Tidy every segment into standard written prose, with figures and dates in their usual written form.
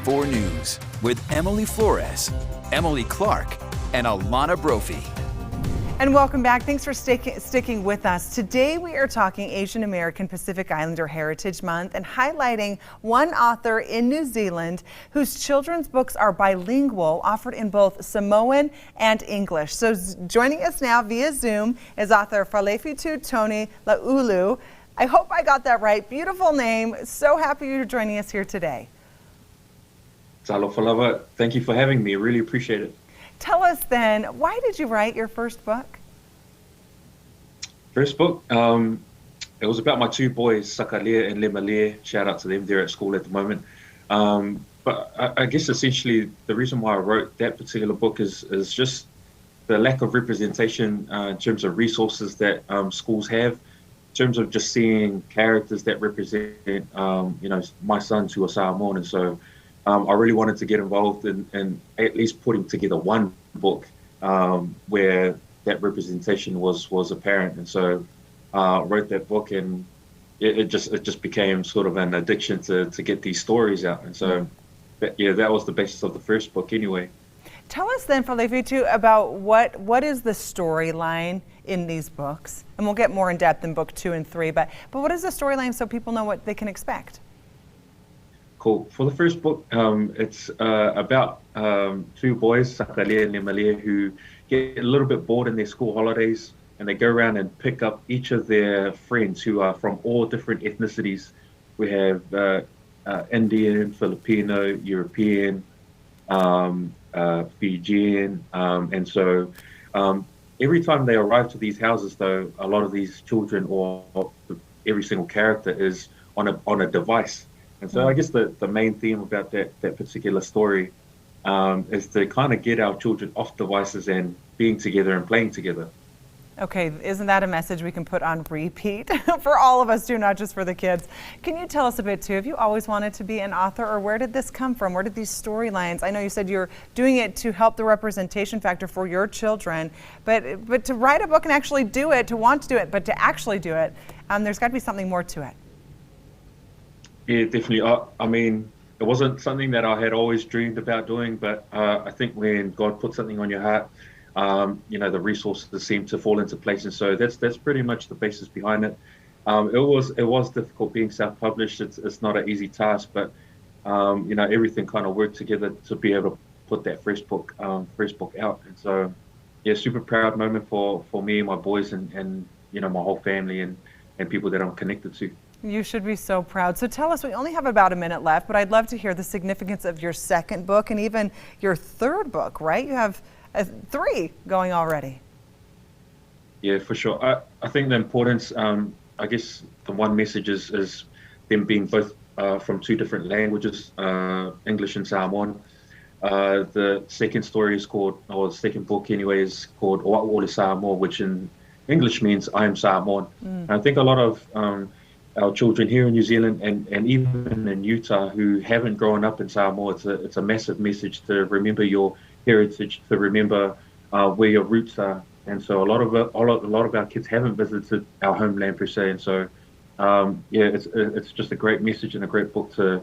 4 News with Emily Flores, Emily Clark, and Alana Brophy. And welcome back. Thanks for sticking with us. Today we are talking Asian American Pacific Islander Heritage Month and highlighting one author in New Zealand whose children's books are bilingual, offered in both Samoan and English. So joining us now via Zoom is author Falefitu Tony Laulu. I hope I got that right. Beautiful name. So happy you're joining us here today. Talofa, thank you for having me. Really appreciate it. Tell us then, why did you write your first book? First book, it was about my 2 boys, Sakalia and Lemalia. Shout out to them. They're at school at the moment. But I guess essentially the reason why I wrote that particular book is just the lack of representation in terms of resources that schools have, in terms of just seeing characters that represent, my sons who are Samoan. And so I really wanted to get involved in at least putting together one book where that representation was apparent. And so I wrote that book, and it just became sort of an addiction to get these stories out. And so, that was the basis of the first book anyway. Tell us then, Falefitu, about what is the storyline in these books? And we'll get more in depth in book 2 and 3, but what is the storyline so people know what they can expect? Cool. For the first book, it's about 2 boys, Sakalia and Lemalia, who get a little bit bored in their school holidays, and they go around and pick up each of their friends who are from all different ethnicities. We have Indian, Filipino, European, Fijian, and so every time they arrive to these houses, though, a lot of these children, or every single character, is on a device. And so I guess the main theme about that particular story is to kind of get our children off devices and being together and playing together. Okay, isn't that a message we can put on repeat for all of us too, not just for the kids? Can you tell us a bit too, have you always wanted to be an author, or where did this come from? Where did these storylines? I know you said you're doing it to help the representation factor for your children, but to write a book and actually do it, to want to do it, but to actually do it, there's got to be something more to it. Yeah, definitely. I mean, it wasn't something that I had always dreamed about doing, but I think when God put something on your heart, the resources seem to fall into place, and so that's pretty much the basis behind it. It was difficult being self-published. It's not an easy task, but everything kind of worked together to be able to put that first book out. And so, yeah, super proud moment for me and my boys, and my whole family and people that I'm connected to. You should be so proud. So tell us, we only have about a minute left, but I'd love to hear the significance of your second book and even your third book, right? You have 3 going already. Yeah, for sure. I think the importance, I guess the one message is them being both from 2 different languages, English and Samoan. The second story is called, or the second book anyway, is called O'Ole Samoa, which in English means I am Samoan. I think a lot of our children here in New Zealand and even in Utah who haven't grown up in Samoa, it's a massive message to remember your heritage, to remember where your roots are. And so a lot of our kids haven't visited our homeland per se. And so it's just a great message and a great book to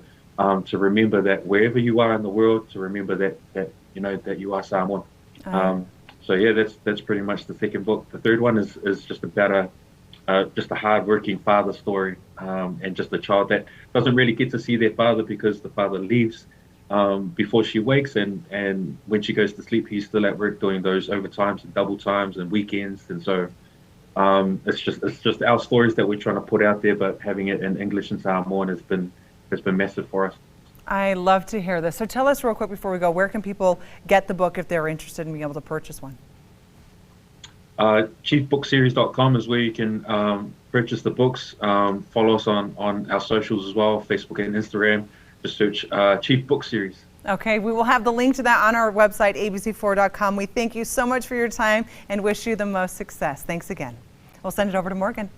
remember that wherever you are in the world, to remember that you are Samoan. So yeah, that's pretty much the second book. The third one is just about just a hard-working father story, and just a child that doesn't really get to see their father because the father leaves before she wakes, and when she goes to sleep, he's still at work doing those overtimes and double times and weekends. And so it's just our stories that we're trying to put out there, but having it in English and Samoan has been massive for us. I love to hear this. So tell us real quick before we go, where can people get the book if they're interested in being able to purchase one? Chiefbookseries.com is where you can purchase the books. Follow us on our socials as well, Facebook and Instagram. Just search Chief Book Series. Okay, we will have the link to that on our website, abc4.com. We thank you so much for your time and wish you the most success. Thanks again. We'll send it over to Morgan.